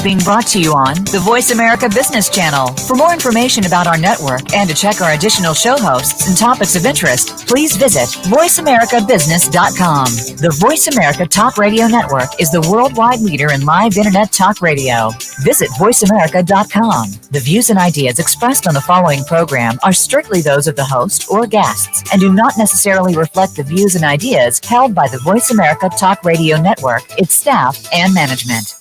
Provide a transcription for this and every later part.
being brought to you on the Voice America Business Channel. For more information about our network and to check our additional show hosts and topics of interest, please visit voiceamericabusiness.com. The Voice America Talk Radio Network is the worldwide leader in live internet talk radio. Visit voiceamerica.com. The views and ideas expressed on the following program are strictly those of the host or guests and do not necessarily reflect the views and ideas held by the Voice America Talk Radio Network, its staff, and management.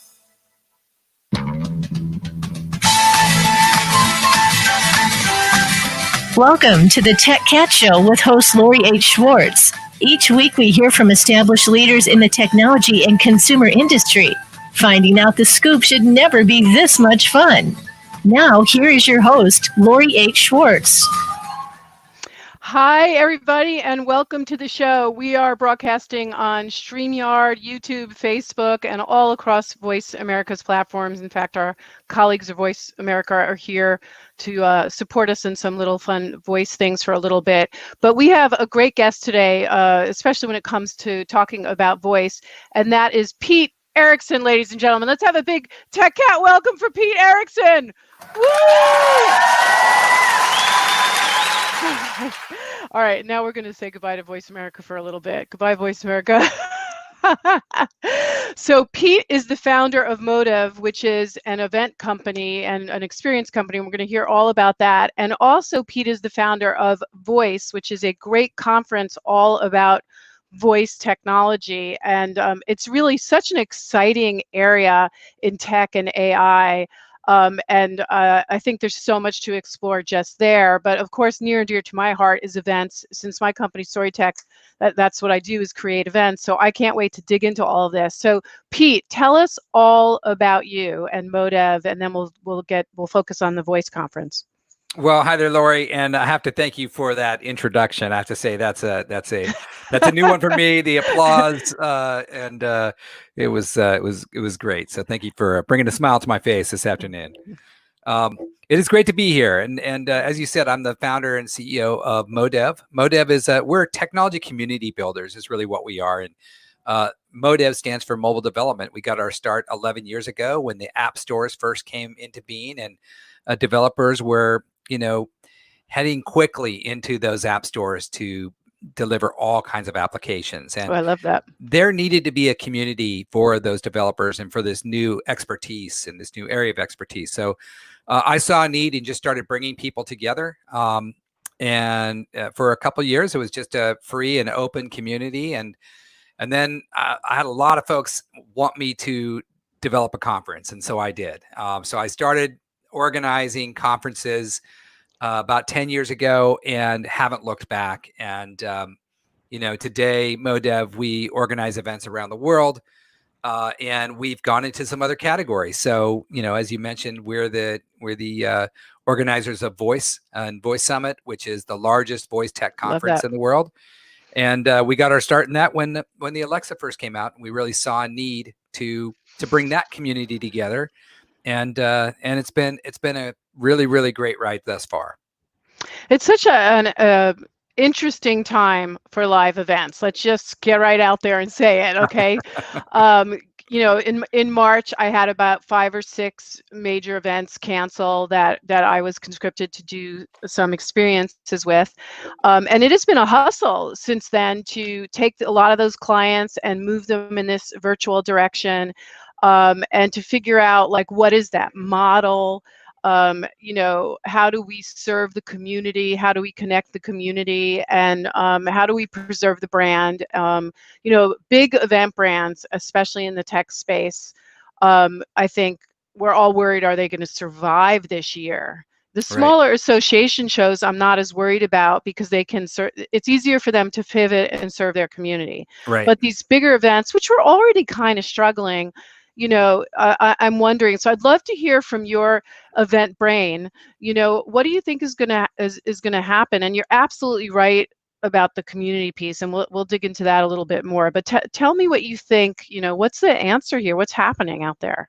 Welcome to the TechCat Show with host Lori H. Schwartz. Each week we hear from established leaders in the technology and consumer industry. Finding out the scoop should never be this much fun. Now, here is your host, Lori H. Schwartz. Hi, everybody, and welcome to the show. We are broadcasting on StreamYard, YouTube, Facebook, and all across Voice America's platforms. In fact, our colleagues of Voice America are here to support us in some little fun voice things for a little bit. But we have a great guest today, especially when it comes to talking about voice, and that is Pete Erickson, ladies and gentlemen. Let's have a big TechCat welcome for Pete Erickson. Woo! All right, now we're going to say goodbye to Voice America for a little bit. Goodbye, Voice America. So Pete is the founder of Modev, which is an event company and an experience company. And we're going to hear all about that. And also Pete is the founder of Voice, which is a great conference all about voice technology. And it's really such an exciting area in tech and AI. I think there's so much to explore just there. But of course, near and dear to my heart is events. Since my company, StoryTech, that's what I do, is create events. So I can't wait to dig into all of this. So Pete, tell us all about you and Modev, and then we'll focus on the Voice Conference. Well, hi there, Lori, and I have to thank you for that introduction. I have to say that's a new one for me. The applause and it was great. So thank you for bringing a smile to my face this afternoon. It is great to be here, and as you said, I'm the founder and CEO of Modev. Modev is we're technology community builders is really what we are, and Modev stands for mobile development. We got our start 11 years ago when the app stores first came into being, and developers were heading quickly into those app stores to deliver all kinds of applications. And I love that. There needed to be a community for those developers and for this new expertise in this new area of expertise. So I saw a need and just started bringing people together. And for a couple of years, it was just a free and open community. And then I had a lot of folks want me to develop a conference. And so I did. So I started organizing conferences about 10 years ago and haven't looked back. And, today, Modev, we organize events around the world and we've gone into some other categories. So, as you mentioned, we're the organizers of Voice and Voice Summit, which is the largest voice tech conference in the world. And we got our start in that when the Alexa first came out. We really saw a need to bring that community together. And it's been a really, really great ride thus far. It's such an interesting time for live events. Let's just get right out there and say it, okay? In March, I had about 5 or 6 major events cancel that I was conscripted to do some experiences with. And it has been a hustle since then to take a lot of those clients and move them in this virtual direction. And to figure out what is that model? How do we serve the community? How do we connect the community? And how do we preserve the brand? Big event brands, especially in the tech space, I think we're all worried, are they going to survive this year? The smaller association shows I'm not as worried about because they can it's easier for them to pivot and serve their community. Right. But these bigger events, which were already kind of struggling, I'm wondering. So I'd love to hear from your event brain. What do you think is gonna happen? And you're absolutely right about the community piece, and we'll dig into that a little bit more. But tell me what you think. What's the answer here? What's happening out there?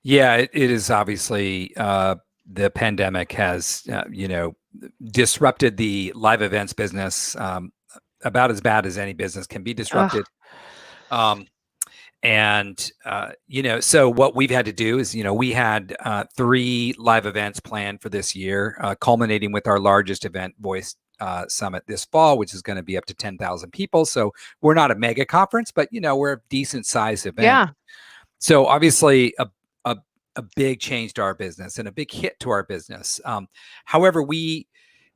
Yeah, it is obviously the pandemic has disrupted the live events business about as bad as any business can be disrupted. So what we've had to do is, we had 3 live events planned for this year, culminating with our largest event, Voice Summit this fall, which is going to be up to 10,000 people. So we're not a mega conference, but we're a decent sized event. Yeah. So obviously a big change to our business and a big hit to our business. However, we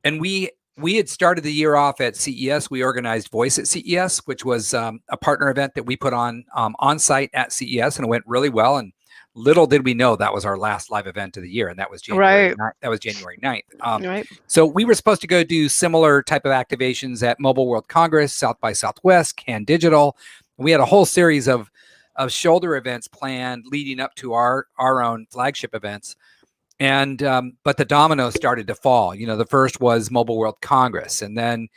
had started the year off at CES. We organized Voice at CES, which was a partner event that we put on site at CES, and it went really well. And little did we know that was our last live event of the year, and that was January. Right. That was January 9th. Right. So we were supposed to go do similar type of activations at Mobile World Congress, South by Southwest, Can Digital. We had a whole series of shoulder events planned leading up to our own flagship events. And but the dominoes started to fall. The first was Mobile World Congress, and then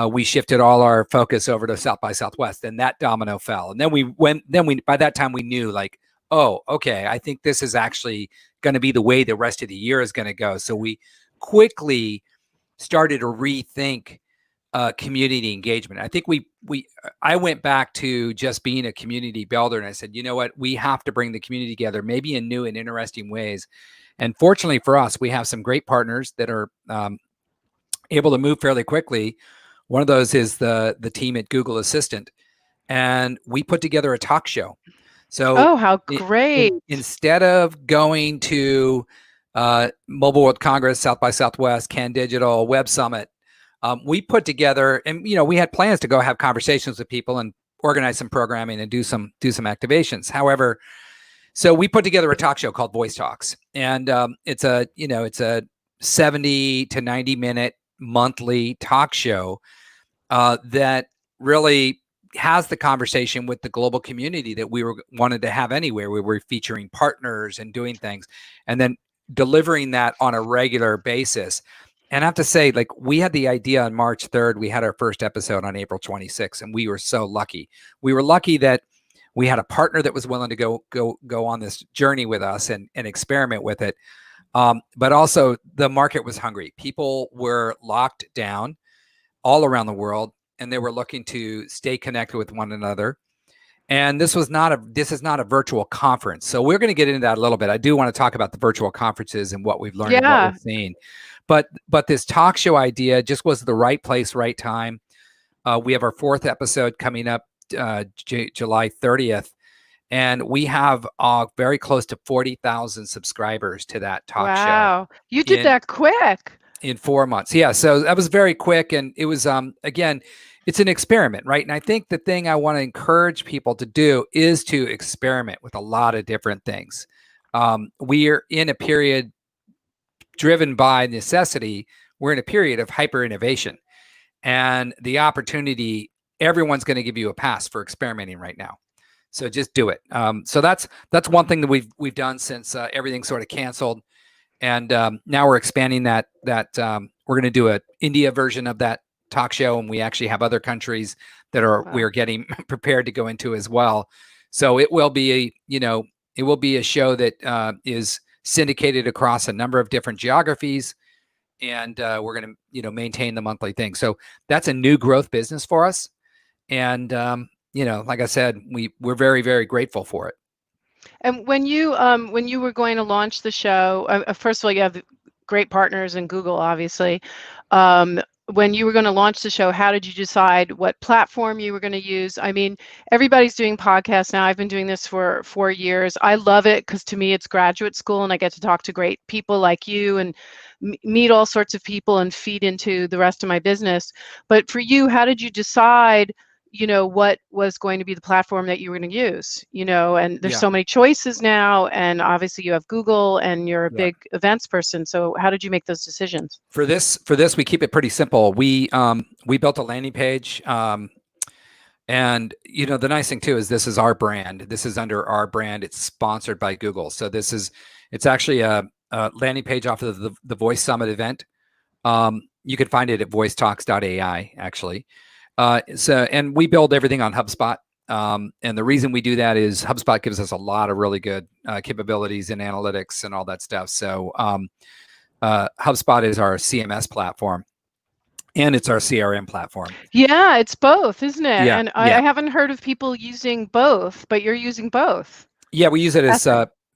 we shifted all our focus over to South by Southwest, and that domino fell. And then by that time we knew, like, oh, okay, I think this is actually going to be the way the rest of the year is going to go. So we quickly started to rethink community engagement. I think I went back to just being a community builder, and I said, you know what, we have to bring the community together, maybe in new and interesting ways. And fortunately for us, we have some great partners that are able to move fairly quickly. One of those is the team at Google Assistant, and we put together a talk show. So, how great! Instead of going to Mobile World Congress, South by Southwest, Can Digital, Web Summit, we put together, and we had plans to go have conversations with people and organize some programming and do some activations. However, so we put together a talk show called Voice Talks, and it's a 70 to 90 minute monthly talk show that really has the conversation with the global community that we wanted to have anywhere. We were featuring partners and doing things, and then delivering that on a regular basis. And I have to say, like, we had the idea on March 3rd. We had our first episode on April 26th, and we were so lucky. We were lucky that we had a partner that was willing to go on this journey with us and experiment with it. But also the market was hungry. People were locked down all around the world, and they were looking to stay connected with one another. And this is not a virtual conference. So we're going to get into that a little bit. I do want to talk about the virtual conferences and what we've learned and what we've seen. But this talk show idea just was the right place, right time. We have our 4th episode coming up July 30th. And we have very close to 40,000 subscribers to that talk show. Wow. You did that quick. In 4 months. Yeah. So that was very quick. And it was, again, it's an experiment, right? And I think the thing I want to encourage people to do is to experiment with a lot of different things. We are in a period driven by necessity. We're in a period of hyper innovation, and the opportunity, everyone's going to give you a pass for experimenting right now. So just do it. So that's one thing that we've done since everything sort of canceled. And now we're expanding that we're going to do an India version of that talk show, and we actually have other countries that we are getting prepared to go into as well. So it will be a show that is syndicated across a number of different geographies, and we're going to maintain the monthly thing. So that's a new growth business for us, and like I said, we're very, very grateful for it. And when you were going to launch the show, first of all, you have great partners in Google, obviously. When you were going to launch the show, how did you decide what platform you were going to use? I mean, everybody's doing podcasts now. I've been doing this for 4 years. I love it because to me, it's graduate school, and I get to talk to great people like you and meet all sorts of people and feed into the rest of my business. But for you, how did you decide what was going to be the platform that you were going to use, and there's so many choices now, and obviously you have Google and you're a big events person. So how did you make those decisions? For this, we keep it pretty simple. We built a landing page. And the nice thing too is this is our brand. This is under our brand. It's sponsored by Google. So it's actually a landing page off of the Voice Summit event. You can find it at voicetalks.ai actually. And we build everything on HubSpot. And the reason we do that is HubSpot gives us a lot of really good capabilities in analytics and all that stuff. So HubSpot is our CMS platform. and it's our CRM platform. Yeah, it's both, isn't it? Yeah, And yeah, I haven't heard of people using both, but you're using both. yeah. We use it as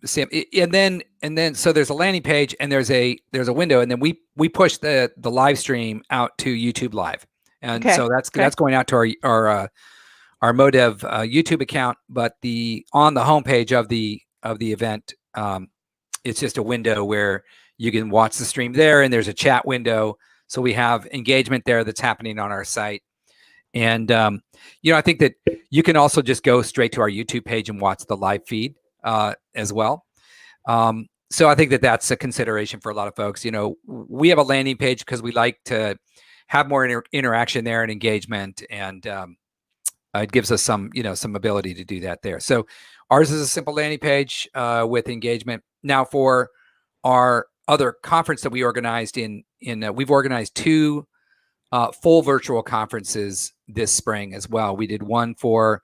Fascinating. and then so there's a landing page and there's a window, and then we push the live stream out to YouTube Live, and Okay. so that's Okay. going out to our Modev YouTube account. But on the homepage of the event, it's just a window where you can watch the stream there, and there's a chat window. So we have engagement there that's happening on our site. And, I think that you can also just go straight to our YouTube page and watch the live feed as well. So I think that that's a consideration for a lot of folks. We have a landing page because we like to have more interaction there and engagement, and it gives us some ability to do that there. So ours is a simple landing page with engagement. Now, for our other conference that we organized we've organized 2 full virtual conferences this spring as well. We did one for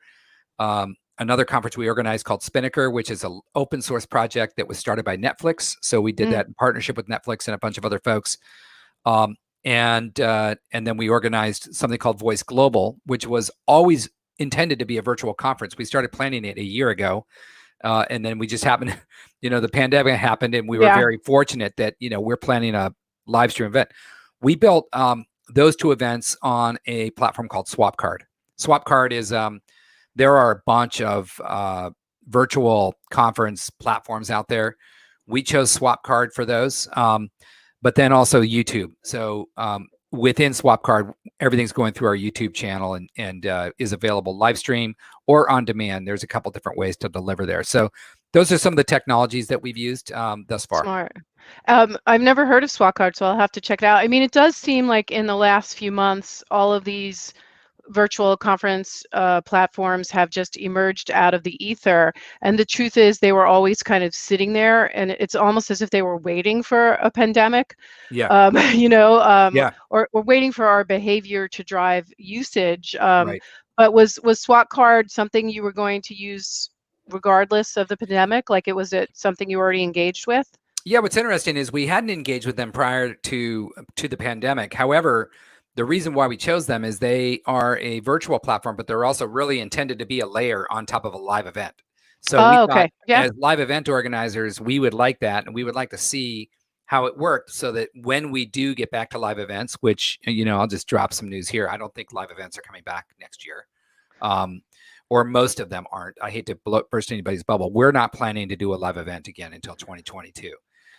another conference we organized called Spinnaker, which is an open source project that was started by Netflix. So we did that in partnership with Netflix and a bunch of other folks. And then we organized something called Voice Global, which was always intended to be a virtual conference. We started planning it a year ago. And then we just happened, the pandemic happened, and we were very fortunate that, we're planning a live stream event. We built those 2 events on a platform called SwapCard. SwapCard is, there are a bunch of virtual conference platforms out there. We chose SwapCard for those, but then also YouTube. So within SwapCard, everything's going through our YouTube channel and is available live stream or on demand. There's a couple different ways to deliver there. So those are some of the technologies that we've used thus far. Smart. I've never heard of SwapCard, so I'll have to check it out. I mean, it does seem like in the last few months, all of these virtual conference platforms have just emerged out of the ether. And the truth is, they were always kind of sitting there, and it's almost as if they were waiting for a pandemic. Yeah. Yeah. Or waiting for our behavior to drive usage. Right. But was SwapCard something you were going to use regardless of the pandemic? Like, was it something you already engaged with? Yeah, what's interesting is we hadn't engaged with them prior to the pandemic. However, the reason why we chose them is they are a virtual platform, but they're also really intended to be a layer on top of a live event. So we thought, as live event organizers, we would like that, and we would like to see how it worked, so that when we do get back to live events, which, I'll just drop some news here. I don't think live events are coming back next year. Or most of them aren't. I hate to burst anybody's bubble. We're not planning to do a live event again until 2022.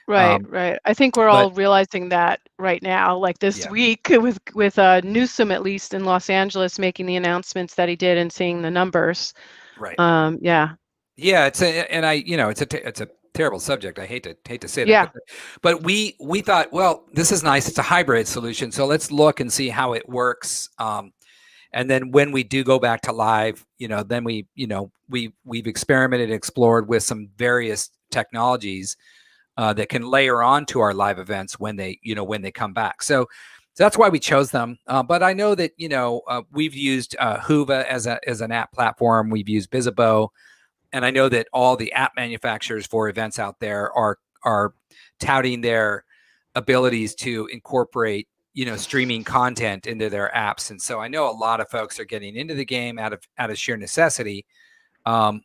Right. I think we're all realizing that right now, like this week with Newsom, at least in Los Angeles, making the announcements that he did and seeing the numbers. Right. Yeah. Yeah. It's a terrible subject. I hate to say that. But we thought, well, this is nice. It's a hybrid solution. So let's look and see how it works. And then when we do go back to live, then we've experimented and explored with some various technologies that can layer on to our live events when they come back. So that's why we chose them. But I know that, we've used Hoova as an app platform. We've used Bizzabo. And I know that all the app manufacturers for events out there are touting their abilities to incorporate, streaming content into their apps. And so I know a lot of folks are getting into the game out of sheer necessity. And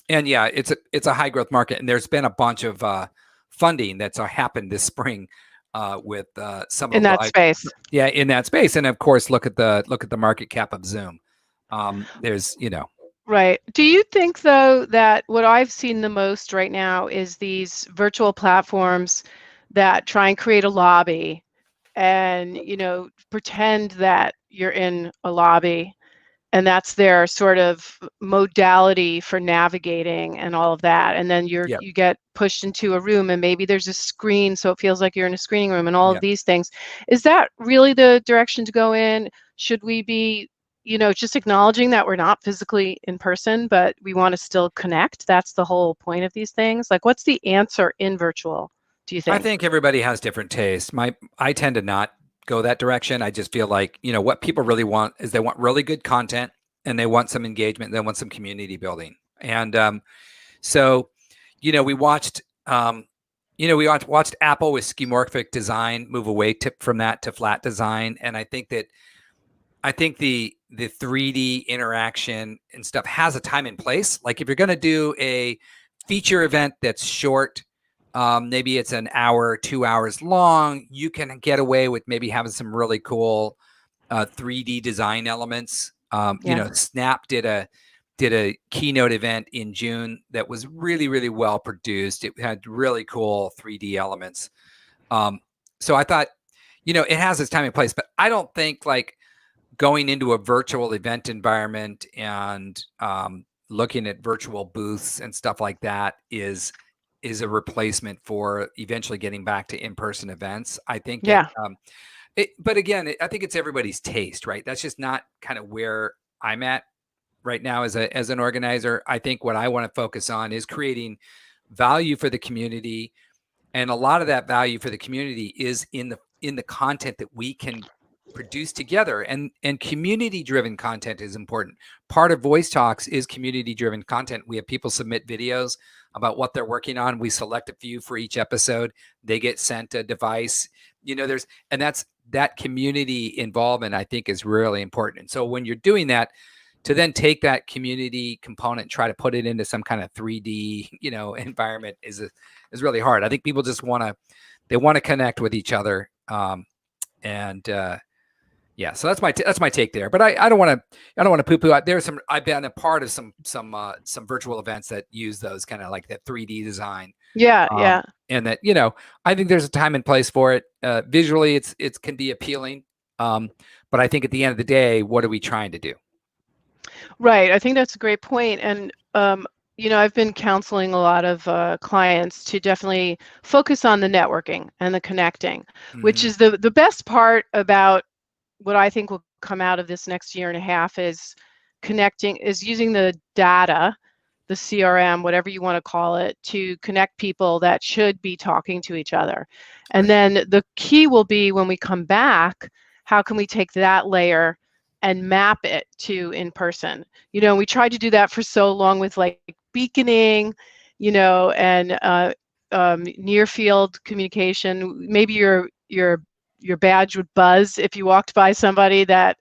yeah, it's a high growth market. And there's been a bunch of funding that's happened this spring with some in that space. Yeah, in that space. And of course, look at the market cap of Zoom. There's, Right. Do you think, though, that what I've seen the most right now is these virtual platforms that try and create a lobby and, pretend that you're in a lobby, and that's their sort of modality for navigating and all of that. And then you get pushed into a room, and maybe there's a screen, so it feels like you're in a screening room and all of these things. Is that really the direction to go in? Should we be, just acknowledging that we're not physically in person, but we want to still connect? That's the whole point of these things. Like, what's the answer in virtual, do you think? I think everybody has different tastes. I tend to not go that direction. I just feel like, what people really want is they want really good content, and they want some engagement. They want some community building. And so, we watched, we watched Apple with skeuomorphic design move away from that to flat design, and I think the 3D interaction and stuff has a time and place. Like if you're going to do a feature event that's short, maybe it's an hour, 2 hours long, you can get away with maybe having some really cool 3D design elements. Snap did a keynote event in June that was really, really well produced. It had really cool 3D elements. So I thought, it has its time and place, but I don't think like going into a virtual event environment and looking at virtual booths and stuff like that is a replacement for eventually getting back to in-person events. I think that, but again, I think it's everybody's taste, right? That's just not kind of where I'm at right now as an organizer. I think what I want to focus on is creating value for the community, and a lot of that value for the community is in the content that we can produce together, and community driven content is important. Part of Voice Talks is community driven content. We have people submit videos about what they're working on. We select a few for each episode. They get sent a device. That's that community involvement, I think, is really important. And so when you're doing that, to then take that community component and try to put it into some kind of 3D, environment is really hard. I think people just want to connect with each other. So that's my take there. But I don't want to poo-poo out. I've been a part of some virtual events that use those kind of like that 3D design. Yeah. And that, I think there's a time and place for it. Visually, it can be appealing. But I think at the end of the day, what are we trying to do? Right. I think that's a great point. And, I've been counseling a lot of clients to definitely focus on the networking and the connecting, which is the best part about what I think will come out of this next year and a half is using the data, the CRM, whatever you want to call it, to connect people that should be talking to each other. And then the key will be when we come back, how can we take that layer and map it to in person? We tried to do that for so long with like beaconing, and near field communication. Maybe your badge would buzz if you walked by somebody that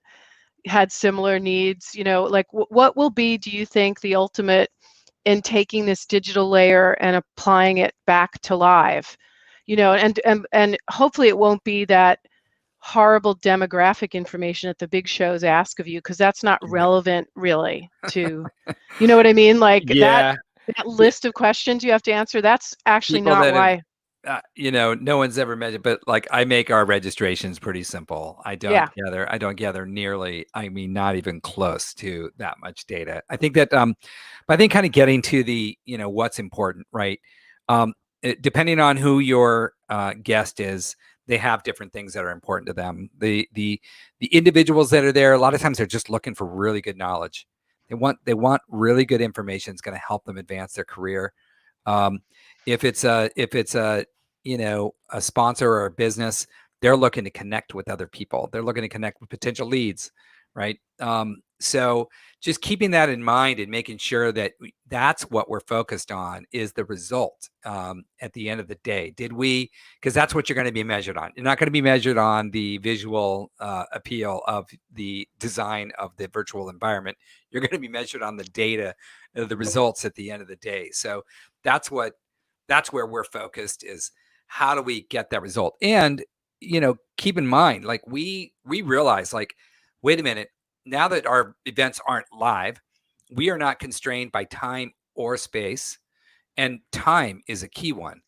had similar needs. Like what will be, do you think, the ultimate in taking this digital layer and applying it back to live? And hopefully it won't be that horrible demographic information that the big shows ask of you, because that's not relevant really to, you know what I mean? Like that list of questions you have to answer, that's actually People not why. No one's ever measured, but like I make our registrations pretty simple. I don't gather nearly, not even close to that much data. I think that, but I think kind of getting to the, what's important, right? Depending on who your guest is, they have different things that are important to them. The individuals that are there, a lot of times they're just looking for really good knowledge. They want really good information. It's going to help them advance their career. If it's a sponsor or a business, they're looking to connect with other people. They're looking to connect with potential leads, right? So just keeping that in mind and making sure that that's what we're focused on is the result at the end of the day. Because that's what you're going to be measured on. You're not going to be measured on the visual appeal of the design of the virtual environment. You're going to be measured on the data, the results at the end of the day. So that's where we're focused, is how do we get that result? And, keep in mind, like we realize, like, wait a minute, now that our events aren't live, we are not constrained by time or space, and time is a key one.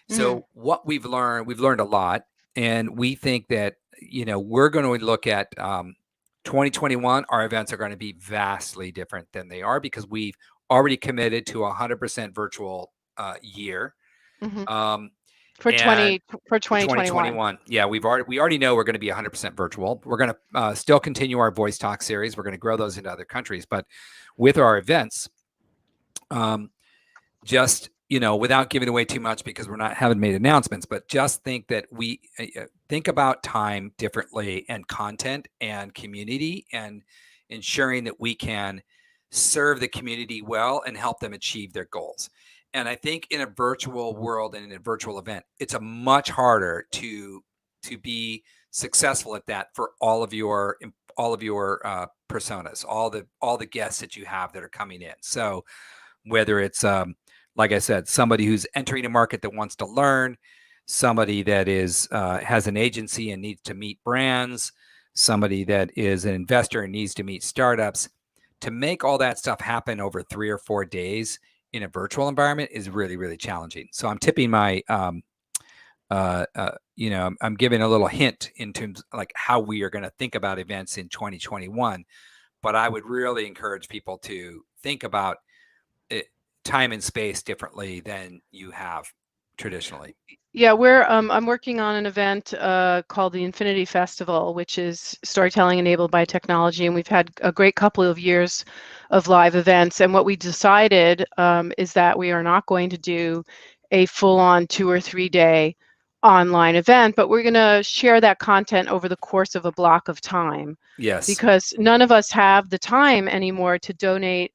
So what we've learned a lot, and we think that, we're going to look at 2021, our events are going to be vastly different than they are, because we've already committed to 100% virtual year. For 2021. Yeah, we already know we're going to be 100% virtual. We're going to still continue our Voice Talk series. We're going to grow those into other countries, but with our events, just without giving away too much, because haven't made announcements, but just think that we think about time differently, and content and community, and ensuring that we can serve the community well and help them achieve their goals. And I think in a virtual world and in a virtual event, it's a much harder to be successful at that for all of your personas, all the guests that you have that are coming in. So whether it's like I said, somebody who's entering a market that wants to learn, somebody that is has an agency and needs to meet brands, somebody that is an investor and needs to meet startups, to make all that stuff happen over 3 or 4 days in a virtual environment is really, really challenging. So I'm tipping my, I'm giving a little hint in terms of like how we are going to think about events in 2021. But I would really encourage people to think about it, time and space differently than you have traditionally. Yeah, I'm working on an event called the Infinity Festival, which is storytelling enabled by technology, and we've had a great couple of years of live events. And what we decided is that we are not going to do a full-on 2 or 3 day online event, but we're going to share that content over the course of a block of time. Yes. Because none of us have the time anymore to donate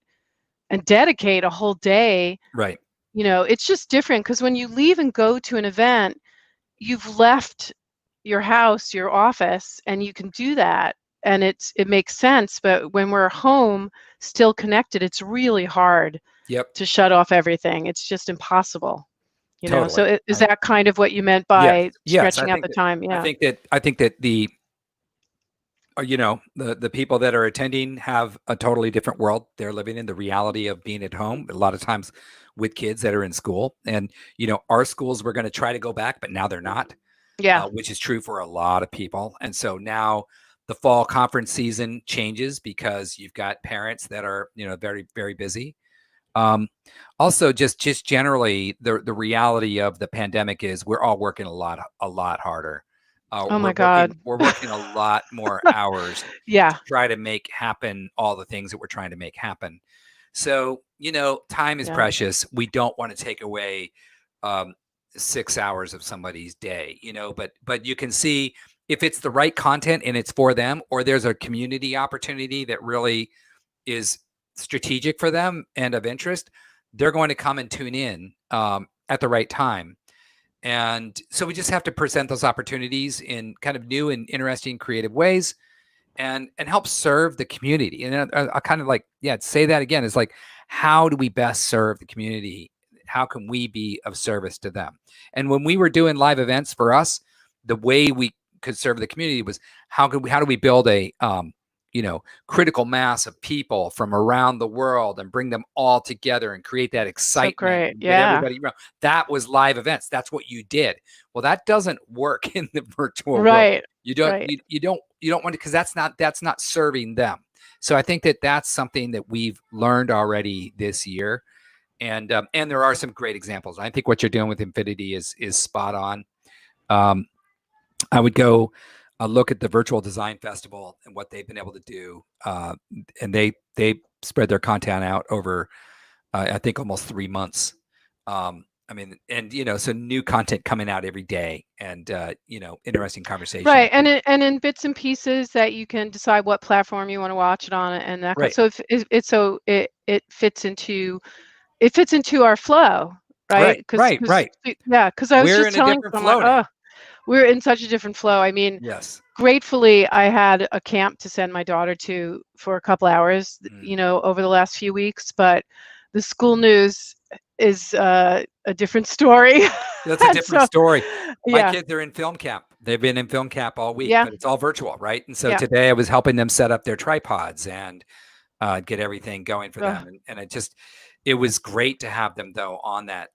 and dedicate a whole day. Right. It's just different because when you leave and go to an event, you've left your house, your office, and you can do that. And it makes sense. But when we're home, still connected, it's really hard to shut off everything. It's just impossible. Totally. So is that kind of what you meant by stretching out the time? Yeah. I think that the people that are attending have a totally different world they're living in, the reality of being at home a lot of times with kids that are in school. And our schools were going to try to go back, but now they're not. Which is true for a lot of people. And so now the fall conference season changes because you've got parents that are very, very busy. Also just generally the reality of the pandemic is we're all working a lot harder. Oh my God. We're working a lot more hours to try to make happen all the things that we're trying to make happen. So, time is precious. We don't want to take away 6 hours of somebody's day, but you can see if it's the right content and it's for them, or there's a community opportunity that really is strategic for them and of interest, they're going to come and tune in at the right time. And so we just have to present those opportunities in kind of new and interesting, creative ways, and help serve the community. And I kind of say that again. It's like, how do we best serve the community? How can we be of service to them? And when we were doing live events for us, the way we could serve the community was how do we build a critical mass of people from around the world and bring them all together and create that excitement. So great. With everybody around. That was live events. That's what you did. Well, that doesn't work in the virtual world. You don't want to, because that's not serving them. So I think that that's something that we've learned already this year. And there are some great examples. I think what you're doing with Infinity is spot on. I would go look at the Virtual Design Festival and what they've been able to do. And they spread their content out over, I think, almost 3 months. So new content coming out every day, and interesting conversation. Right, and in bits and pieces that you can decide what platform you want to watch it on, and that. Right. So it fits into our flow, right? Right. Yeah, because I was We're just in a telling different someone, flow now. we're in such a different flow. I mean, Yes. Gratefully, I had a camp to send my daughter to for a couple hours, over the last few weeks. But the school news is a different story. That's a different story. My Yeah. kids are in film camp. They've been in film camp all week, Yeah. but it's all virtual, right? And so Yeah. today I was helping them set up their tripods and get everything going for them. And it was great to have them though on that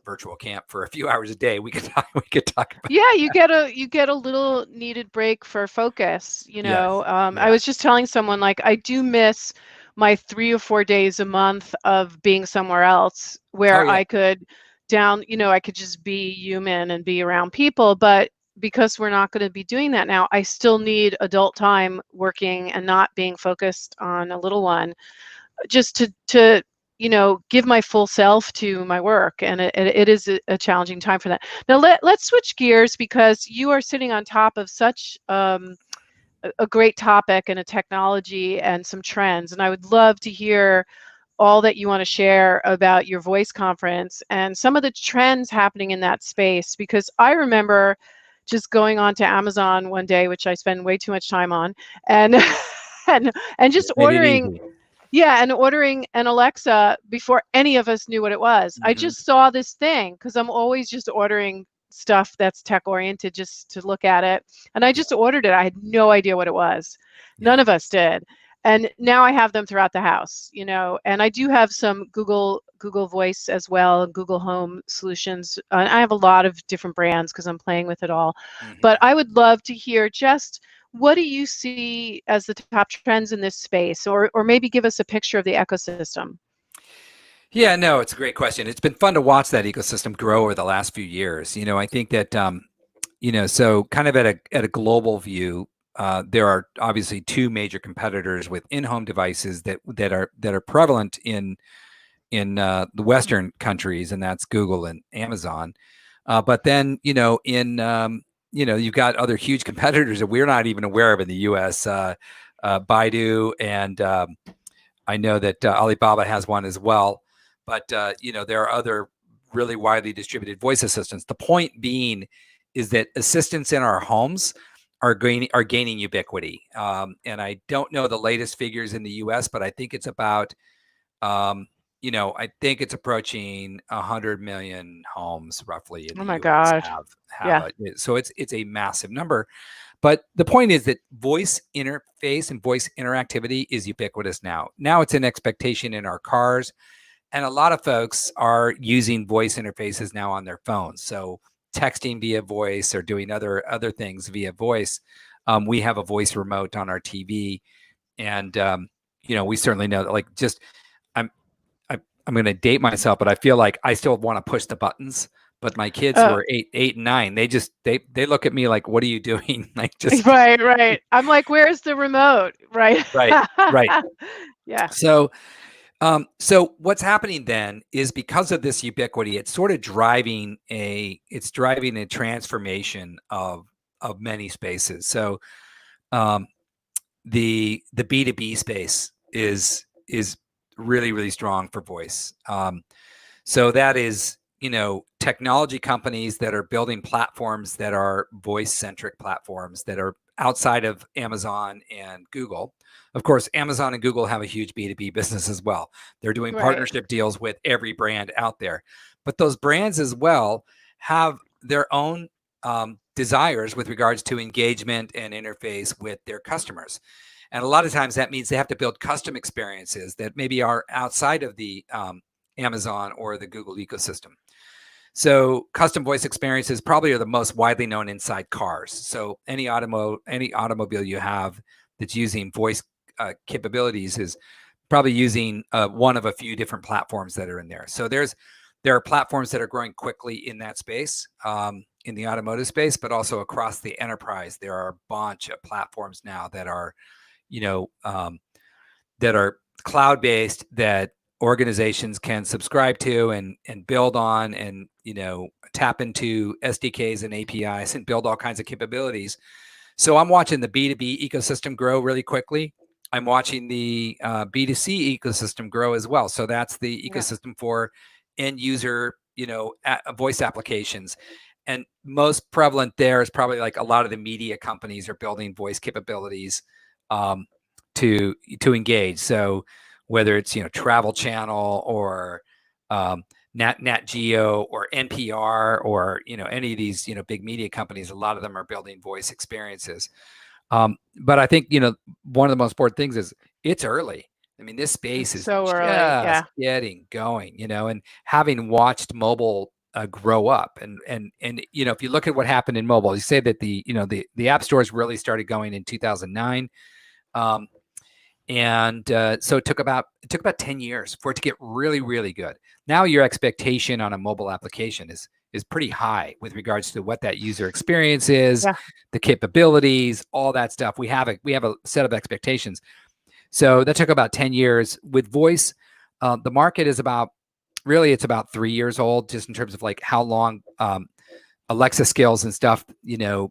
virtual camp for a few hours a day. We could talk about. Yeah, you get a little needed break for focus. I was just telling someone, like, I do miss my 3 or 4 days a month of being somewhere else where I could I could just be human and be around people. But because we're not going to be doing that now, I still need adult time working and not being focused on a little one, just to give my full self to my work. And it is a challenging time for that. Now let's switch gears, because you are sitting on top of such a great topic and a technology and some trends. And I would love to hear all that you want to share about your voice conference and some of the trends happening in that space, because I remember just going on to Amazon one day, which I spend way too much time on, and and just Made it ordering, easy. yeah, and ordering an Alexa before any of us knew what it was. I Mhm. just saw this thing because I'm always just ordering stuff that's tech oriented just to look at it. And I just ordered it. I had no idea what it was. None Yeah. of us did. And now I have them throughout the house, you know, and I do have some Google Voice as well, Google Home solutions. I have a lot of different brands because I'm playing with it all. But Mhm. I would love to hear just what do you see as the top trends in this space, or maybe give us a picture of the ecosystem? Yeah, no, it's a great question. It's been fun to watch that ecosystem grow over the last few years. I think that so kind of at a global view, there are obviously two major competitors with in-home devices that are prevalent in the Western countries, and that's Google and Amazon. But then you've got other huge competitors that we're not even aware of in the U.S. Baidu, and I know that Alibaba has one as well. But there are other really widely distributed voice assistants. The point being is that assistants in our homes are gaining ubiquity. And I don't know the latest figures in the U.S., but I think it's about I think it's approaching 100 million homes roughly in Oh the my U.S. God. have Yeah. a so it's a massive number. But the point is that voice interface and voice interactivity is ubiquitous now. Now it's an expectation in our cars, and a lot of folks are using voice interfaces now on their phones. So texting via voice or doing other things via voice. We have a voice remote on our TV, and we certainly know that. Like, just I'm I'm going to date myself, but I feel like I still want to push the buttons. But my kids who Oh, are 8 and 9, they look at me like, "What are you doing?" Like, just right, right. I'm like, where's the remote? Right. right, right. Yeah. So what's happening then is because of this ubiquity, it's sort of driving a transformation of many spaces. So um, the B2B space is really, really strong for voice. So that is, technology companies that are building platforms that are voice-centric platforms that are outside of Amazon and Google. Of course, Amazon and Google have a huge B2B business as well. They're doing Right. partnership deals with every brand out there. But those brands as well have their own desires with regards to engagement and interface with their customers. And a lot of times that means they have to build custom experiences that maybe are outside of the Amazon or the Google ecosystem. So custom voice experiences probably are the most widely known inside cars. So any automobile you have that's using voice capabilities is probably using one of a few different platforms that are in there. So there are platforms that are growing quickly in that space, in the automotive space, but also across the enterprise. There are a bunch of platforms now that are, you know, um, that are cloud-based that organizations can subscribe to and build on, and tap into SDKs and APIs and build all kinds of capabilities. So I'm watching the B2B ecosystem grow really quickly. I'm watching the B2C ecosystem grow as well. So that's the Yeah. ecosystem for end user, voice applications. And most prevalent there is probably like a lot of the media companies are building voice capabilities um, to engage. So whether it's Travel Channel or Nat Geo or NPR or any of these big media companies, a lot of them are building voice experiences. But I think one of the most important things is it's early. I mean, this space It's is so early. just Yeah. getting going, and having watched mobile grow up, and if you look at what happened in mobile, you say that the app stores really started going in 2009. Um, and so it took about 10 years for it to get really, really good. Now your expectation on a mobile application is pretty high with regards to what that user experience is, Yeah. the capabilities, all that stuff. We have a set of expectations. So that took about 10 years. With voice, the market is it's about 3 years old, just in terms of like how long Alexa skills and stuff,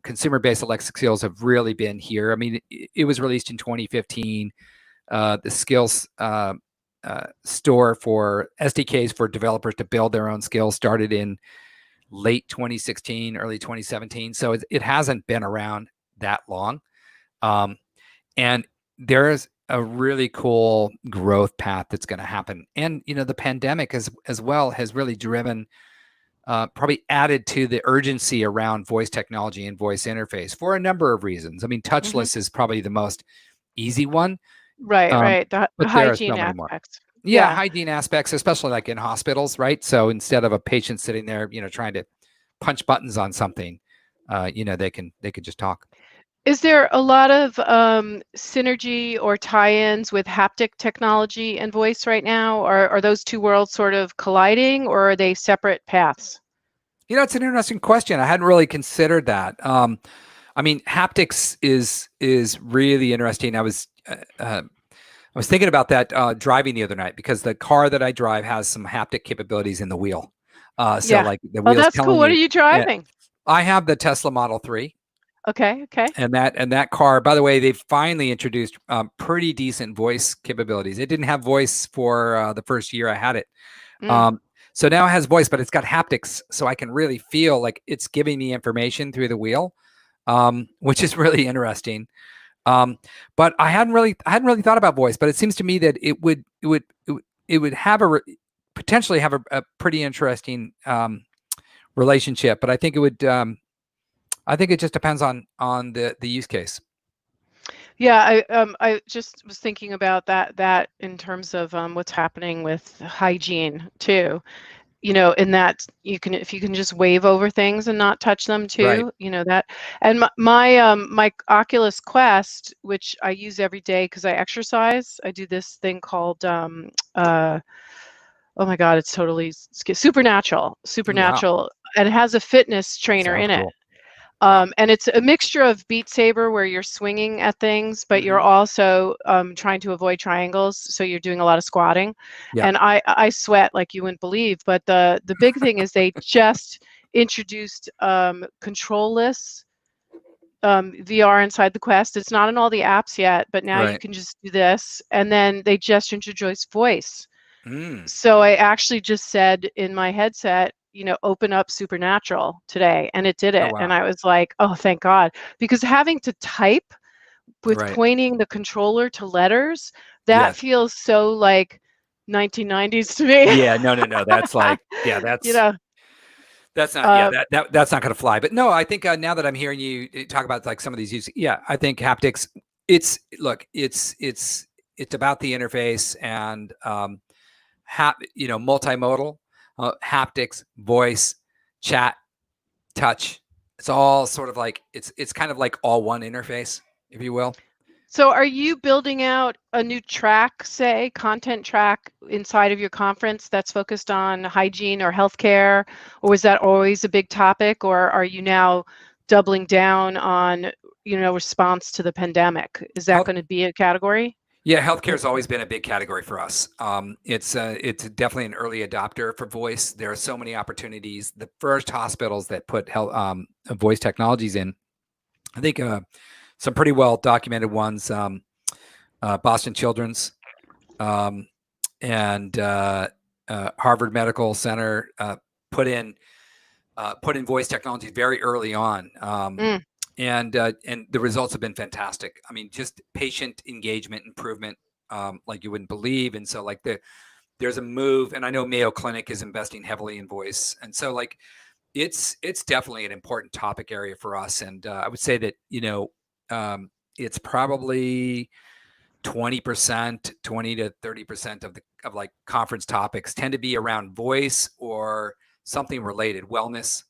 consumer-based Alexa skills have really been here. I mean, it was released in 2015. The skills store for SDKs for developers to build their own skills started in late 2016, early 2017. So it hasn't been around that long. And there's a really cool growth path that's going to happen. And, the pandemic as well has really driven, probably added to the urgency around voice technology and voice interface for a number of reasons. I mean, touchless is probably the most easy one. Right. The But there are so hygiene many more. aspects. Yeah, hygiene aspects, especially like in hospitals, right? So instead of a patient sitting there, trying to punch buttons on something, they can just talk. Is there a lot of synergy or tie-ins with haptic technology and voice right now? Or are those two worlds sort of colliding, or are they separate paths? It's an interesting question. I hadn't really considered that. I mean, haptics is really interesting. I was thinking about that driving the other night, because the car that I drive has some haptic capabilities in the wheel. So like the wheel's that's telling cool. What you, are you driving? I have the Tesla Model 3. Okay. And that car, by the way, they've finally introduced pretty decent voice capabilities. It didn't have voice for the first year I had it. So now it has voice, but it's got haptics, so I can really feel like it's giving me information through the wheel, which is really interesting. But I hadn't really thought about voice, but it seems to me that it would have potentially have a pretty interesting relationship. But I think it would. I think it just depends on the use case. Yeah, I just was thinking about that in terms of what's happening with hygiene too. In that if you can just wave over things and not touch them too, Right. That. And my Oculus Quest, which I use every day because I exercise, I do this thing called oh my God, it's totally Supernatural, Wow. and it has a fitness trainer Sounds in it. cool. Wow. And it's a mixture of Beat Saber, where you're swinging at things, but you're Mhm. also trying to avoid triangles. So you're doing a lot of squatting. Yeah. And I sweat like you wouldn't believe. But the big thing is they just introduced controlless VR inside the Quest. It's not in all the apps yet, but now you Right. can just do this. And then they just introduced voice. Mm. So I actually just said in my headset, open up Supernatural today, and it did Oh, it. And wow. I was like, oh, thank God. Because having to type with Right. pointing the controller to letters, that Yes. feels so like 1990s to me. Yeah. No. That's like, yeah, You know, that's not, uh, that's not going to fly. But no, I think now that I'm hearing you talk about like some of these uses, I think haptics, it's about the interface and, multimodal, haptics, voice, chat, touch. It's all sort of like, it's kind of like all one interface, if you will. So are you building out a new track, say, content track inside of your conference that's focused on hygiene or healthcare? Or was that always a big topic? Or are you now doubling down on, response to the pandemic? Is that going to be a category? Yeah, healthcare has always been a big category for us. It's definitely an early adopter for voice. There are so many opportunities. The first hospitals that put voice technologies in, I think some pretty well documented ones, Boston Children's and Harvard Medical Center put in voice technology very early on. And the results have been fantastic. I mean, just patient engagement improvement, like you wouldn't believe. And so like there's a move, and I know Mayo Clinic is investing heavily in voice. And so like, it's definitely an important topic area for us. And I would say that, it's probably 20%, 20 to 30% of like conference topics tend to be around voice or something related, wellness.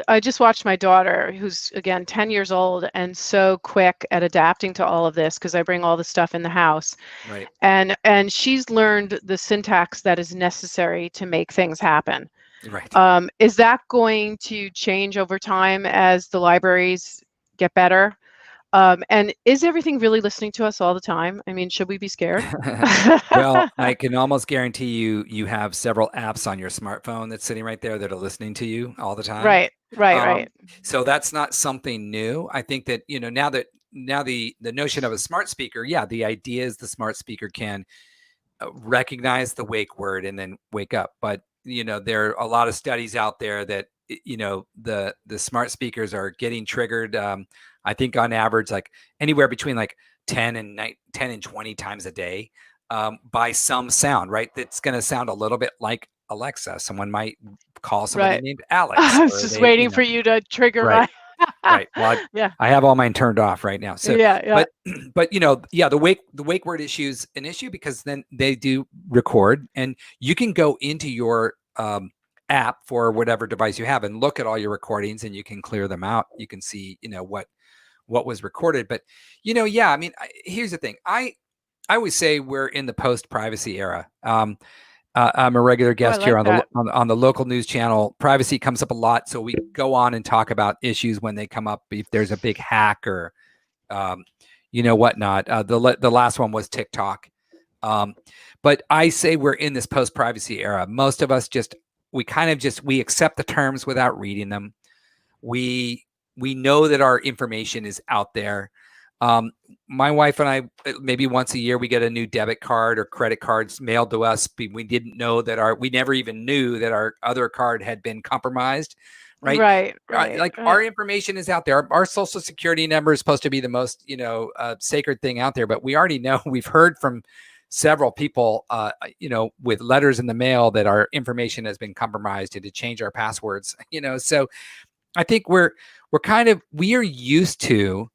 I just watched my daughter, who's again 10 years old and so quick at adapting to all of this because I bring all the stuff in the house. Right. And she's learned the syntax that is necessary to make things happen. Right. Is that going to change over time as the libraries get better? And is everything really listening to us all the time? I mean, should we be scared? Well, I can almost guarantee you have several apps on your smartphone that's sitting right there that are listening to you all the time. Right. So that's not something new. I think that, now that now the notion of a smart speaker, yeah, the idea is the smart speaker can recognize the wake word and then wake up. But there are a lot of studies out there that the smart speakers are getting triggered. I think on average, like anywhere between like 10 and 20 times a day by some sound, right? That's going to sound a little bit like Alexa. Someone might call somebody Right. named Alex. I was just waiting for you to trigger Right. my. Right. Well, Yeah. I have all mine turned off right now. So, Yeah. but the wake word issue's an issue because then they do record, and you can go into your app for whatever device you have and look at all your recordings, and you can clear them out. You can see, what was recorded. But, yeah, I mean, here's the thing. I always say we're in the post-privacy era. I'm a regular guest here on the local news channel. Privacy comes up a lot, so we go on and talk about issues when they come up. If there's a big hack or, whatnot. The last one was TikTok. But I say we're in this post-privacy era. Most of us we accept the terms without reading them. We know that our information is out there. My wife and I, maybe once a year, we get a new debit card or credit cards mailed to us. We didn't know that we never even knew that our other card had been compromised, right? Right. Our information is out there. Our social security number is supposed to be the most, sacred thing out there. But we already know, we've heard from several people, with letters in the mail that our information has been compromised and to change our passwords, so I think we're very used to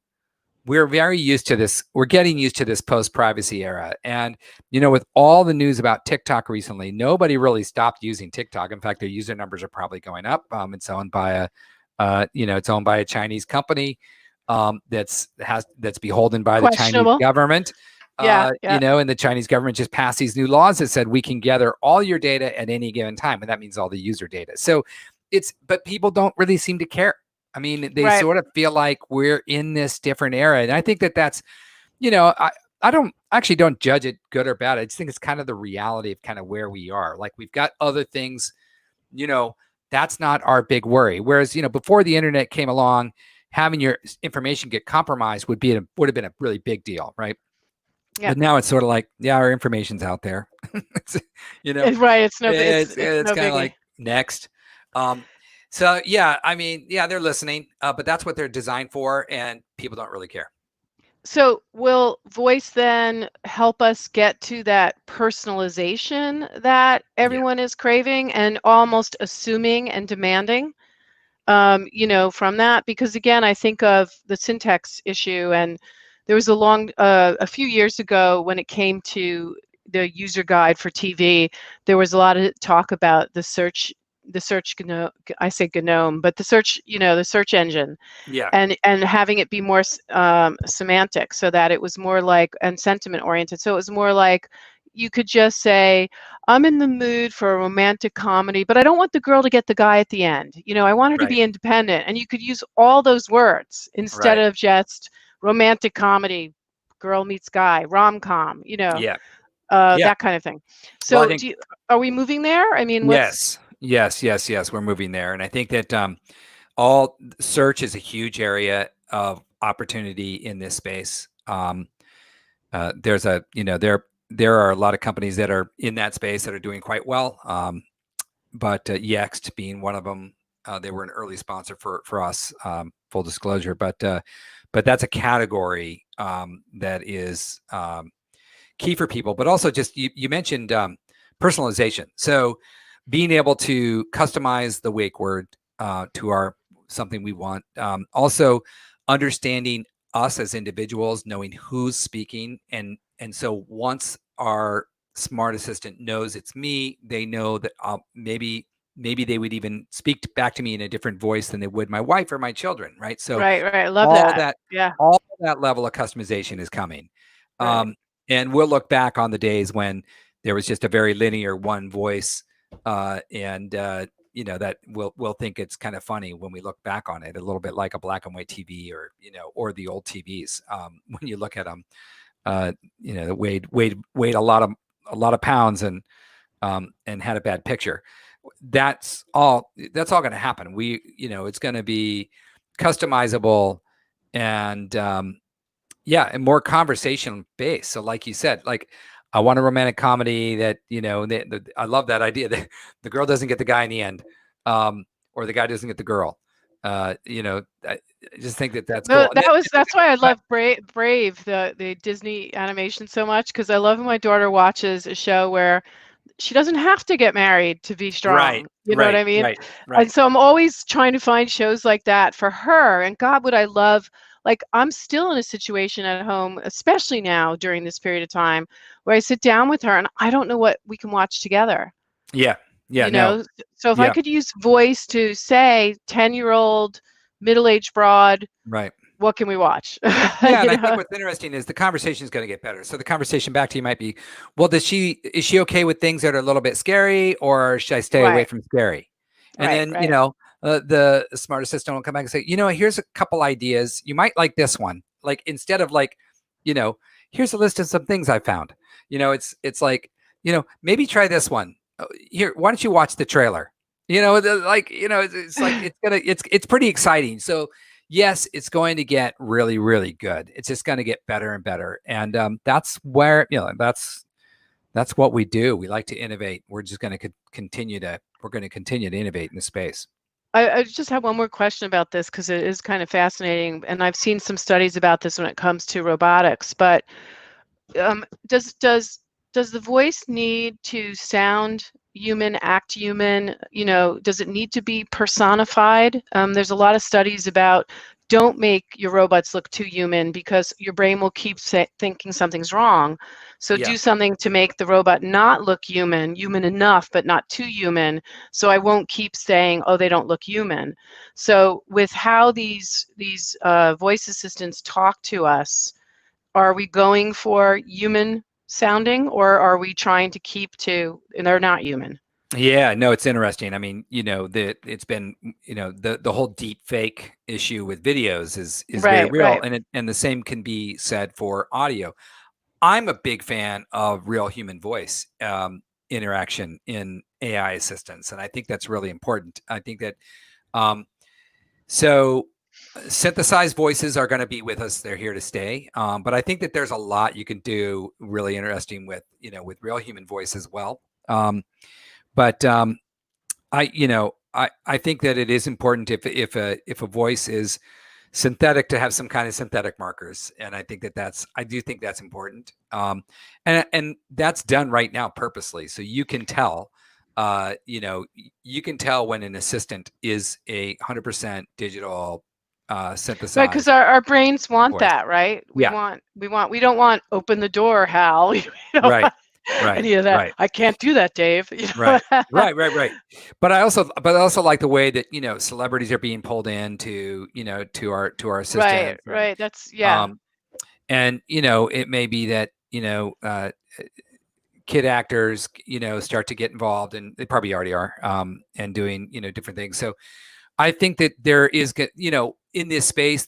this. We're getting used to this post-privacy era. And, with all the news about TikTok recently, nobody really stopped using TikTok. In fact, their user numbers are probably going up. It's owned by a Chinese company that's beholden by the Chinese government. Yeah. And the Chinese government just passed these new laws that said we can gather all your data at any given time. And that means all the user data. So but people don't really seem to care. I mean, they sort of feel like we're in this different era. And I think that's, I don't judge it good or bad. I just think it's kind of the reality of kind of where we are. Like, we've got other things, that's not our big worry. Whereas, before the internet came along, having your information get compromised would have been a really big deal. Right. Yeah. But now it's sort of like, yeah, our information's out there. Right. It's no kind of like next. So, yeah, I mean, yeah, they're listening, but that's what they're designed for, and people don't really care. So will voice then help us get to that personalization that everyone is craving and almost assuming and demanding, from that? Because, again, I think of the syntax issue, and there was a few years ago when it came to the user guide for TV, there was a lot of talk about the search GNOME, I say GNOME, but the search engine, and having it be more semantic, so that it was more like, and sentiment oriented. So it was more like, you could just say, I'm in the mood for a romantic comedy, but I don't want the girl to get the guy at the end. I want her to be independent. And you could use all those words instead of just romantic comedy, girl meets guy, rom-com, that kind of thing. So are we moving there? I mean, Yes, we're moving there. And I think that all search is a huge area of opportunity in this space. There are a lot of companies that are in that space that are doing quite well. But Yext being one of them, they were an early sponsor for us, full disclosure. But that's a category that is key for people. But also, just you mentioned personalization. So being able to customize the wake word to something we want. Also understanding us as individuals, knowing who's speaking. And so once our smart assistant knows it's me, they know that maybe they would even speak back to me in a different voice than they would my wife or my children. Right. So right. Love that. Yeah. All that level of customization is coming. Right. And we'll look back on the days when there was just a very linear one voice. That we'll think it's kind of funny when we look back on it, a little bit like a black and white TV or the old TVs. When you look at them, weighed a lot of pounds and had a bad picture. That's all going to happen. It's going to be customizable, and Yeah, and more conversation based. So like you said, like I want a romantic comedy that, I love that idea that the girl doesn't get the guy in the end, or the guy doesn't get the girl. I just think that that's cool. That's why I love Brave, the Disney animation so much, because I love when my daughter watches a show where she doesn't have to get married to be Right, strong. You know what I mean? right. And so I'm always trying to find shows like that for her. And God, would I love, like, I'm still in a situation at home, especially now during this period of time, where I sit down with her and I don't know what we can watch together. Yeah, You no, know, so if I yeah, could use voice to say 10-year-old middle-aged broad, right. what can we watch? Yeah, and You I think know? what's interesting is the conversation is going to get better. So the conversation back to you might be, well, is she okay with things that are a little bit scary, or should I stay away Right, from scary? And right, then, right. the smart assistant will come back and say, here's a couple ideas. You might like this one. Like instead of like, here's a list of some things I found. It's like, maybe try this one. Here, why don't you watch the trailer? It's like it's pretty exciting. So yes, it's going to get really, really good. It's just going to get better and better. And that's where, that's what we do. We like to innovate. We're just going to continue to innovate in the space. I just have one more question about this because it is kind of fascinating, and I've seen some studies about this when it comes to robotics. But does the voice need to sound human, act human? Does it need to be personified? There's a lot of studies about don't make your robots look too human because your brain will keep thinking something's wrong. So Yeah. do something to make the robot not look human enough, but not too human. So I won't keep saying, oh, they don't look human. So with how these voice assistants talk to us, are we going for human sounding, or are we trying to keep to, and they're not human? Yeah, no, it's interesting. I mean, it's been, the whole deep fake issue with videos is very Right, real, right. and the same can be said for audio. I'm a big fan of real human voice interaction in AI assistants, and I think that's really important. I think that so synthesized voices are going to be with us; they're here to stay. But I think that there's a lot you can do really interesting with with real human voice as well. But I think that it is important if a voice is synthetic to have some kind of synthetic markers, and I think I do think that's important. And that's done right now purposely, so you can tell. You can tell when an assistant is 100% digital synthesized. Right, because our brains want voice. that, right? We Yeah. don't want open the door, Hal. Right. Any of that. Right. I can't do that, Dave. Right. But I also like the way that celebrities are being pulled into to our assistants. Right. That's And it may be that kid actors start to get involved, and they probably already are, and doing different things. So I think that there is in this space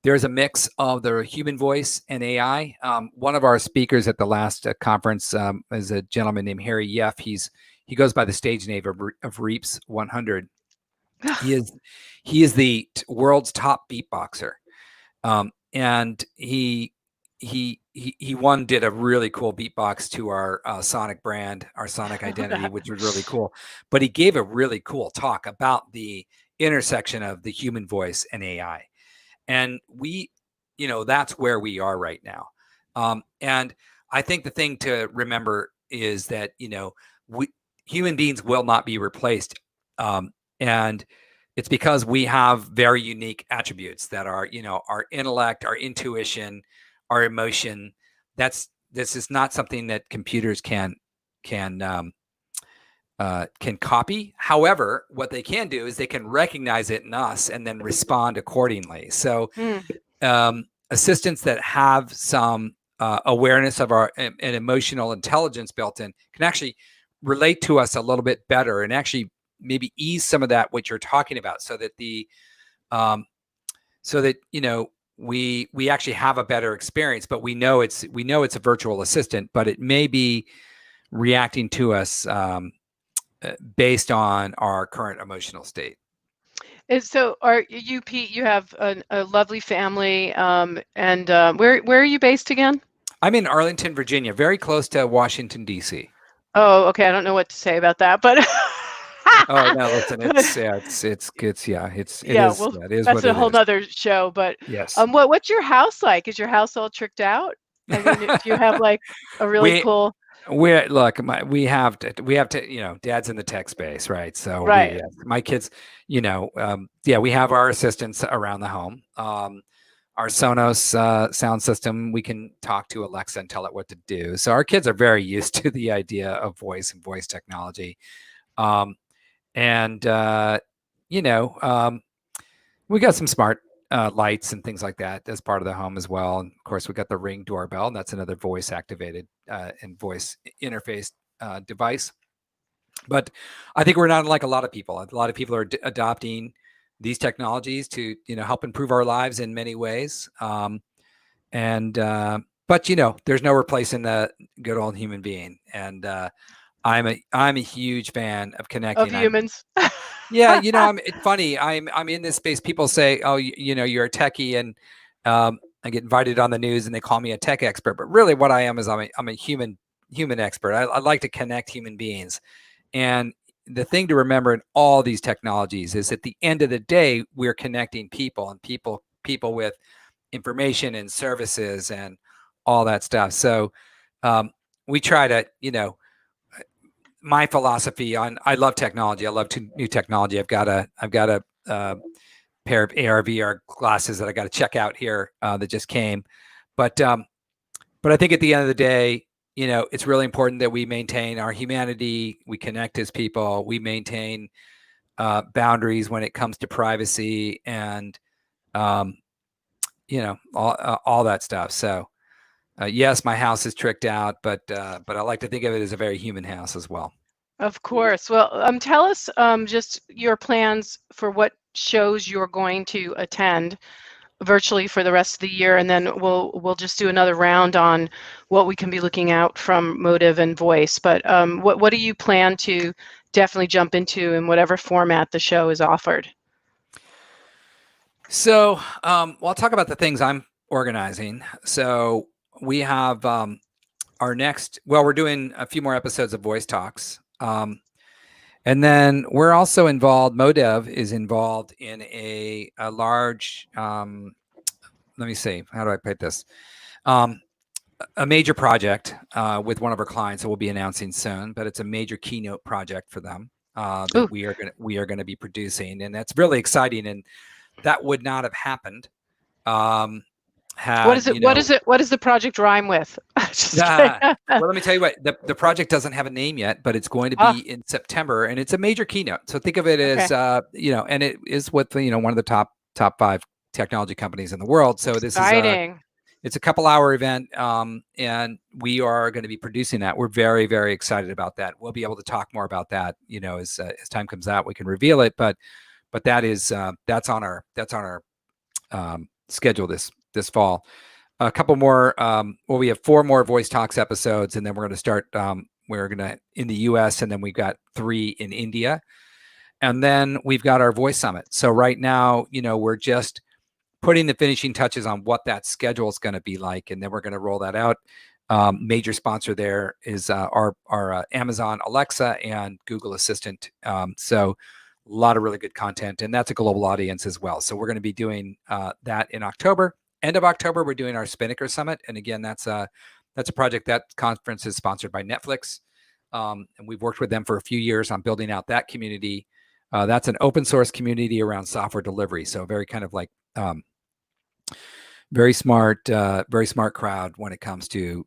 there's a mix of the human voice and AI. One of our speakers at the last conference is a gentleman named Harry Yeff. He goes by the stage name of Reaps 100. He is the world's top beatboxer, and he did a really cool beatbox to our Sonic brand, our Sonic identity, which was really cool. But he gave a really cool talk about the intersection of the human voice and AI. And that's where we are right now. And I think the thing to remember is that, human beings will not be replaced. And it's because we have very unique attributes that are, our intellect, our intuition, our emotion. This is not something that computers can copy. However, what they can do is they can recognize it in us and then respond accordingly. So assistants that have some awareness of our and emotional intelligence built in can actually relate to us a little bit better and actually maybe ease some of that what you're talking about, so that we actually have a better experience. But we know it's a virtual assistant, but it may be reacting to us based on our current emotional state. So are you, Pete, you have a lovely family, and where are you based again? I'm in Arlington, Virginia, very close to Washington, D.C. Oh, okay. I don't know what to say about that, but Oh no, listen, but it yeah, is well, yeah, it is that's what a it whole is. nother show. But Yes. what's your house like? Is your house all tricked out? I mean, do you have like a really We cool? we have to, dad's in the tech space, right? So Right. my kids, yeah, we have our assistants around the home. Our Sonos sound system, we can talk to Alexa and tell it what to do. So our kids are very used to the idea of voice and voice technology. Um, and we got some smart lights and things like that as part of the home as well. And of course, we got the Ring doorbell, and that's another voice activated and voice interface device. But I think we're not like a lot of people. A lot of people are adopting these technologies to help improve our lives in many ways. And but there's no replacing the good old human being. And I'm a huge fan of Of connecting. humans. Yeah, it's funny. I'm in this space. People say, "Oh, you're a techie," and I get invited on the news, and they call me a tech expert. But really, what I am is I'm a human expert. I like to connect human beings, and the thing to remember in all these technologies is, at the end of the day, we're connecting people, and people with information and services and all that stuff. So we try to, my philosophy on, I love technology. I love new technology. I've got a pair of AR/VR glasses that I got to check out here that just came. But I think at the end of the day, it's really important that we maintain our humanity. We connect as people. We maintain boundaries when it comes to privacy and all that stuff. So yes, my house is tricked out, but I like to think of it as a very human house as well. Of course. Well, tell us just your plans for what shows you're going to attend virtually for the rest of the year, and then we'll just do another round on what we can be looking out from Motive and Voice. But what do you plan to definitely jump into in whatever format the show is offered? So, I'll talk about the things I'm organizing. So we have our next. Well, we're doing a few more episodes of Voice Talks. And then we're also involved, Modev is involved in a large, let me see, how do I put this? A major project with one of our clients that we'll be announcing soon, but it's a major keynote project for them that we are going to be producing. And that's really exciting. And that would not have happened. What is it? What does the project rhyme with? Well, let me tell you what, the project doesn't have a name yet, but it's going to be in September, and it's a major keynote. So think of it as, and it is with, one of the top 5 technology companies in the world. So Exciting. this is it's a couple-hour event, and we are going to be producing that. We're very, very excited about that. We'll be able to talk more about that, as time comes out, we can reveal it. But that is that's on our schedule this fall. A couple more. We have 4 more Voice Talks episodes, and then we're going to start. We're going to in the U.S., and then we've got 3 in India, and then we've got our Voice Summit. So right now, we're just putting the finishing touches on what that schedule is going to be like, and then we're going to roll that out. Major sponsor there is our Amazon Alexa and Google Assistant. So a lot of really good content, and that's a global audience as well. So we're going to be doing that in October. End of October, we're doing our Spinnaker Summit, and again, that's a project. That conference is sponsored by Netflix, and we've worked with them for a few years on building out that community. That's an open source community around software delivery, so very kind of like very smart crowd when it comes to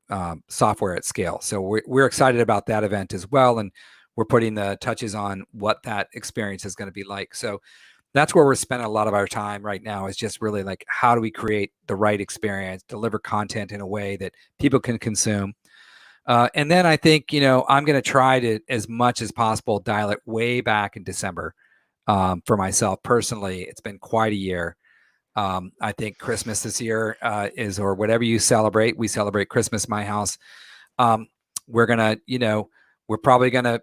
software at scale. So we're excited about that event as well, and we're putting the touches on what that experience is going to be like. So that's where we're spending a lot of our time right now, is just really like, how do we create the right experience, deliver content in a way that people can consume. And then I think, I'm going to try to, as much as possible, dial it way back in December. For myself personally, it's been quite a year. I think Christmas this year or whatever you celebrate, we celebrate Christmas in my house. We're going to, we're probably going to,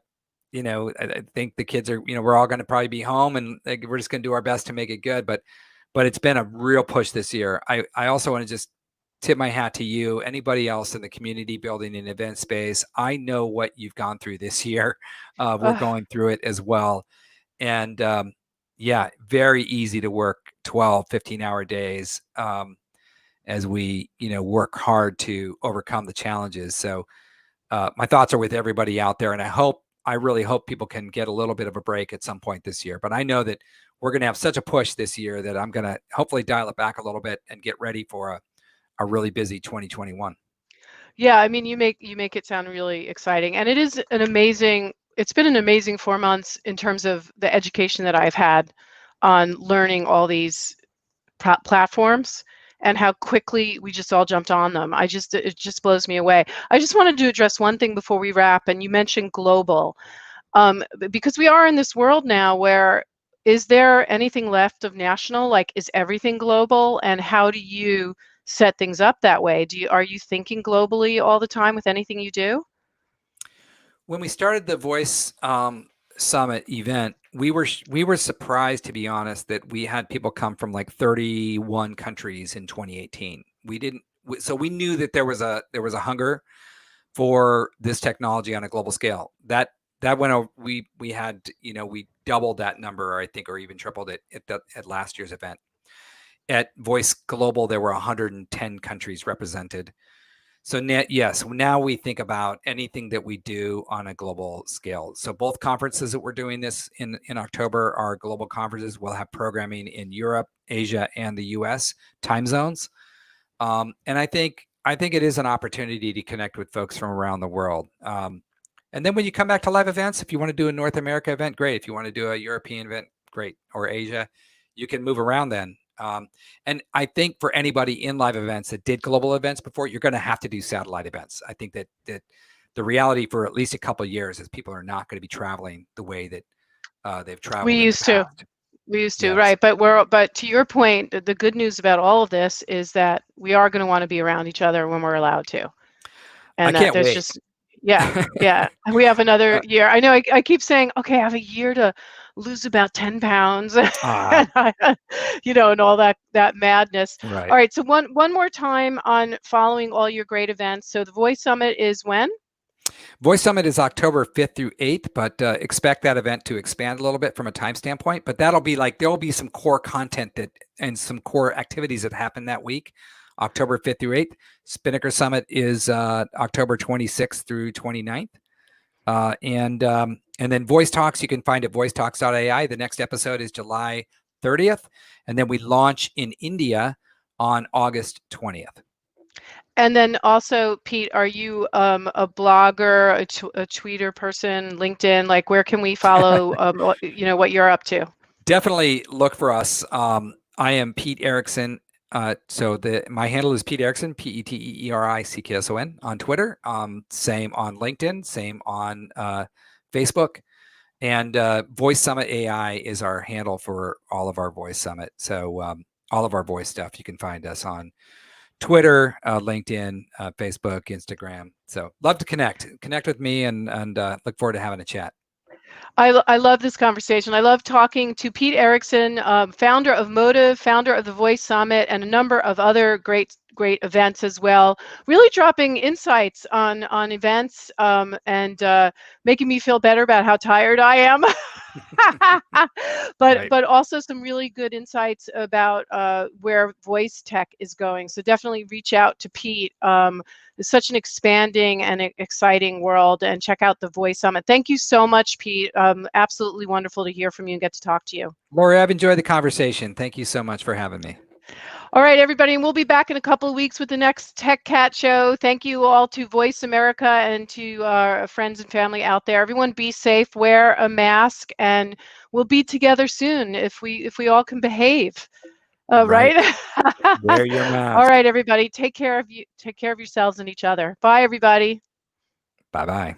I think the kids are, we're all going to probably be home, and we're just going to do our best to make it good. But it's been a real push this year. I also want to just tip my hat to you, anybody else in the community building and event space. I know what you've gone through this year. We're going through it as well. And yeah, very easy to work 12, 15-hour days as we, work hard to overcome the challenges. So my thoughts are with everybody out there. And I really hope people can get a little bit of a break at some point this year. But I know that we're going to have such a push this year that I'm going to hopefully dial it back a little bit and get ready for a really busy 2021. Yeah, I mean, you make it sound really exciting, and it is it's been an amazing 4 months in terms of the education that I've had on learning all these platforms and how quickly we just all jumped on them. It just blows me away. I just wanted to address one thing before we wrap, and you mentioned global, because we are in this world now where, is there anything left of national? Like, is everything global? And how do you set things up that way? Are you thinking globally all the time with anything you do? When we started the Voice Summit event, we were surprised, to be honest, that we had people come from like 31 countries in 2018. So we knew that there was a hunger for this technology on a global scale. That went over. We had, we doubled that number, I think, or even tripled it at last year's event. At Voice Global, there were 110 countries represented. So now we think about anything that we do on a global scale. So both conferences that we're doing this in October are global conferences. We'll have programming in Europe, Asia, and the US time zones. And I think it is an opportunity to connect with folks from around the world. And then when you come back to live events, if you want to do a North America event, great. If you want to do a European event, great. Or Asia, you can move around then. And I think for anybody in live events that did global events before, you're going to have to do satellite events. I think that the reality for at least a couple of years is people are not going to be traveling the way that they've traveled. We used to, Yes. right? But to your point, the good news about all of this is that we are going to want to be around each other when we're allowed to, and I that can't there's wait. just yeah. We have another year. I know. I keep saying, okay, I have a year to lose about 10 pounds, and all that madness. Right. All right. So one more time on following all your great events. So the Voice Summit is when? Voice Summit is October 5th through 8th, but expect that event to expand a little bit from a time standpoint. But there will be some core content and some core activities that happen that week, October 5th through 8th. Spinnaker Summit is October 26th through 29th. And then Voice Talks, you can find at voicetalks.ai. The next episode is July 30th. And then we launch in India on August 20th. And then also, Pete, are you a blogger, a tweeter person, LinkedIn? Like, where can we follow, what you're up to? Definitely look for us. I am Pete Erickson. So my handle is Pete Erickson, PETEERICKSON on Twitter. Same on LinkedIn, same on Facebook. And Voice Summit AI is our handle for all of our Voice Summit. So all of our voice stuff, you can find us on Twitter, LinkedIn, Facebook, Instagram. So love to connect with me and look forward to having a chat. I love this conversation. I love talking to Pete Erickson, founder of Motive, founder of the Voice Summit, and a number of other great events as well. Really dropping insights on events and making me feel better about how tired I am. But also some really good insights about where voice tech is going. So definitely reach out to Pete. It's such an expanding and exciting world, and check out the Voice Summit. Thank you so much, Pete. Absolutely wonderful to hear from you and get to talk to you. Lori, I've enjoyed the conversation. Thank you so much for having me. All right, everybody, and we'll be back in a couple of weeks with the next TechCat show. Thank you all to Voice America and to our friends and family out there. Everyone be safe, wear a mask, and we'll be together soon if we all can behave. Right? Wear your mask. All right, everybody, take care of yourselves and each other. Bye, everybody. Bye-bye.